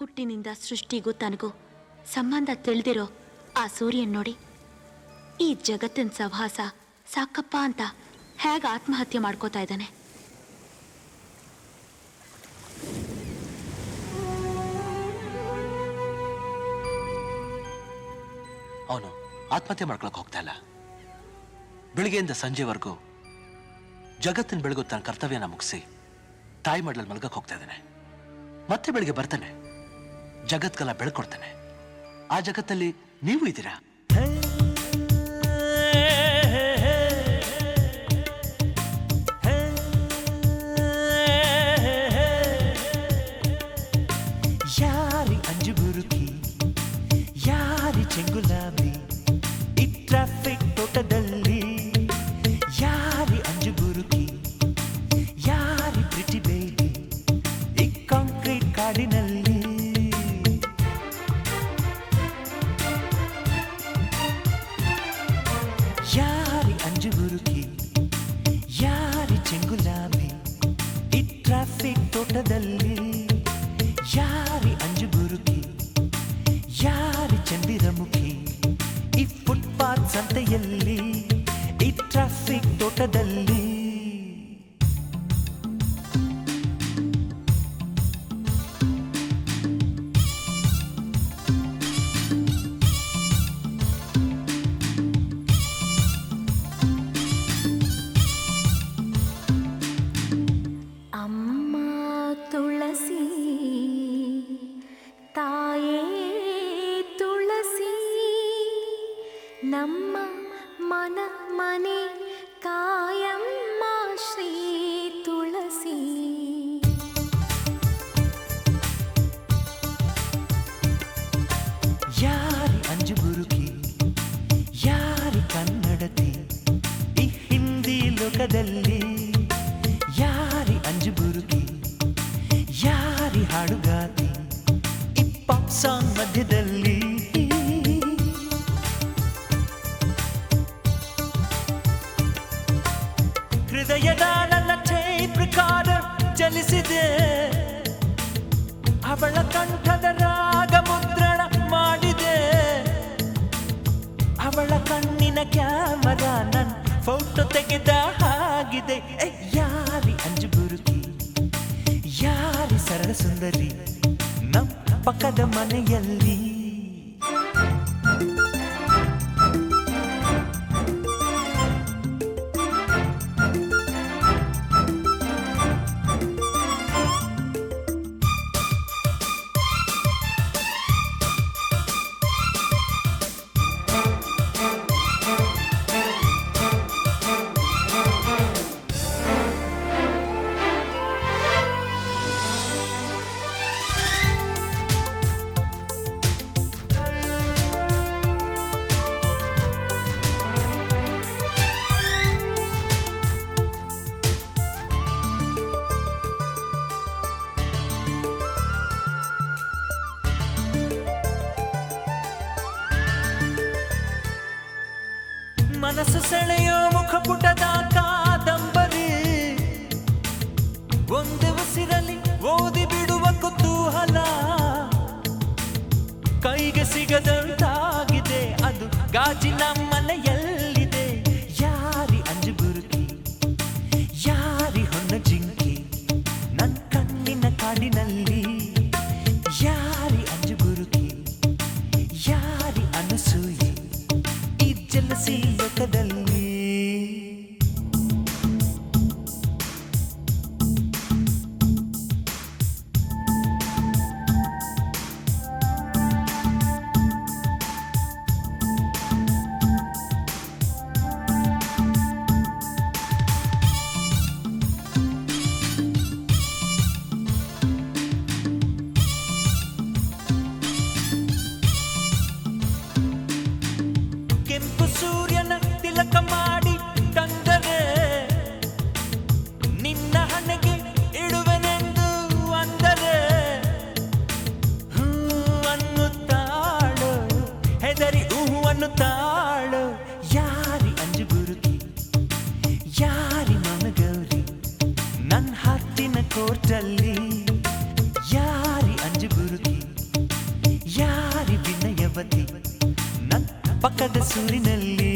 ಹುಟ್ಟಿನಿಂದ ಸೃಷ್ಟಿಗೂ ತನಗೂ ಸಂಬಂಧ ತಿಳಿದಿರೋ ಆ ಸೂರ್ಯನ್ ನೋಡಿ ಈ ಜಗತ್ತಿನ ಸಹವಾಸ ಸಾಕಪ್ಪ ಅಂತ ಹೇಗೆ ಆತ್ಮಹತ್ಯೆ ಮಾಡ್ಕೋತಾ ಇದ್ದಾನೆ. ಅವನು ಆತ್ಮಹತ್ಯೆ ಮಾಡ್ಕೊಳಕ್ ಹೋಗ್ತಾ ಇಲ್ಲ. ಬೆಳಿಗ್ಗೆಯಿಂದ ಸಂಜೆವರೆಗೂ ಜಗತ್ತಿನ ಬೆಳಗು ತನ್ನ ಕರ್ತವ್ಯನ ಮುಗಿಸಿ ತಾಯಿ ಮಡ್ಲಲ್ಲಿ ಮಲ್ಗಕ್ ಹೋಗ್ತಾ ಇದ್ದಾನೆ. ಮತ್ತೆ ಬೆಳಿಗ್ಗೆ ಬರ್ತಾನೆ, ಜಗತ್ಗೆಲ್ಲ ಬೆಳ್ಕೊಡ್ತಾನೆ. ಆ ಜಗತ್ತಲ್ಲಿ ನೀವು ಇದ್ದೀರಾ. ಯಾರಿ ಅಂಜು ಬುರುಕಿ, ಯಾರಿ ಚೆಂಗುಲಾಬಿ, ಈ ಟ್ರಾಫಿಕ್ ತೋಟದಲ್ಲಿ ಯಾರಿ ಅಂಜು ಬುರುಕಿ, ಯಾರಿ ಪ್ರಿಟಿ ಬೇಬಿ, ಈ ಕಾಂಕ್ರೀಟ್ ಕಾಡಿನಲ್ಲಿ ಯಾರಿ ಅಂಜು ಬುರುಕಿ, ಯಾರಿ ಚೆಂಗುಲಾಬಿ, ಈ ಟ್ರಾಫಿಕ್ ತೋಟದಲ್ಲಿ ಯಾರಿ ಅಂಜು ಬುರುಕಿ, ಯಾರಿ ಚಂದಿರಮುಖಿ, ಈ ಫುಟ್ಪಾತ್ ಸಂತೆಯಲ್ಲಿ, ಈ ಟ್ರಾಫಿಕ್ ತೋಟದಲ್ಲಿ. ಅಮ್ಮ ತುಳಸಿ, ತಾಯೇ ತುಳಸಿ, ನಮ್ಮ ಮನ ಮನೆ ಕಾಯಮ್ಮ ಶ್ರೀ ತುಳಸಿ. ಯಾರಿ ಅಂಜು ಬುರುಕಿ, ಯಾರಿ ಕನ್ನಡತಿ, ಈ ಹಿಂದಿ ಲೋಕದಲ್ಲಿ ಯಾರಿ ಅಂಜು ಬುರುಕಿ, ಯಾರಿ ಹಾಡುಗಾತಿ, ಈ ಪಾಪ್ ಸಾಂಗ್ ಮಧ್ಯದಲ್ಲಿ. ಹೃದಯದ ನನ್ನ ಟೇಪ್ ರೆಕಾರ್ಡರ್ ಚಲಿಸಿದೆ, ಅವಳ ಕಂಠದ ರಾಗ ಮುದ್ರಣ ಮಾಡಿದೆ, ಅವಳ ಕಣ್ಣಿನ ಕ್ಯಾಮರಾ ನನ್ನ ಫೋಟೋ ತೆಗೆದ ಹಾಗಿದೆ. ಯಾರಿ ಅಂಜು ಬುರುಕಿ, ಯಾರಿ ಸರಳ ಸುಂದರಿ, ನಮ್ಮ ಪಕ್ಕದ ಮನೆಯಲ್ಲಿ. ಮನಸ್ಸು ಸೆಳೆಯೋ ಮುಖಪುಟದ ಕಾದಂಬರಿ, ಒಂದು ಉಸಿರಲ್ಲಿ ಓದಿ ಬಿಡುವ ಕುತೂಹಲ, ಕೈಗೆ ಸಿಗದಂತಾಗಿದೆ ಅದು ಗಾಜಿನ ಮನೆಯಲ್ಲಿದೆ. ಯಾರಿ ಅಂಜು ಬುರುಕಿ, ಯಾರಿ ಹೊನ್ನ ಜಿಂಕಿ, ನನ್ನ ಕಣ್ಣಿನ ಕಾಡಿನಲ್ಲಿ. ಯಾರಿ ಅಂಜು ಬುರುಕಿ, ಯಾರಿ ಅನಸೂಯಿ, ಈ ಜಲಸಿ ಲೋಕದಲ್ಲಿ. ಕೆಂಪು ಸೂರ್ಯನ ತಿಲಕ ಮಾಡಿ ತಂದರೆ, ನಿನ್ನ ಹಣೆಗೆ ಇಡುವೆನೆಂದು ಅಂದರೆ, ಹೂ ಅನ್ನುತ್ತಾಳು, ಹೆದರಿ ಹೂ ಅನ್ನುತ್ತಾಳು. ಯಾರಿ ಅಂಜು ಬುರುಕಿ, ಯಾರಿ ಮನಗೌರಿ, ನನ್ನ ಹಾರ್ಟಿನ ಕೋರ್ಟಲ್ಲಿ. ಯಾರಿ ಅಂಜು ಬುರುಕಿ, ಯುವತಿ ಪಕ್ಕದ ಸೂರಿನಲ್ಲಿ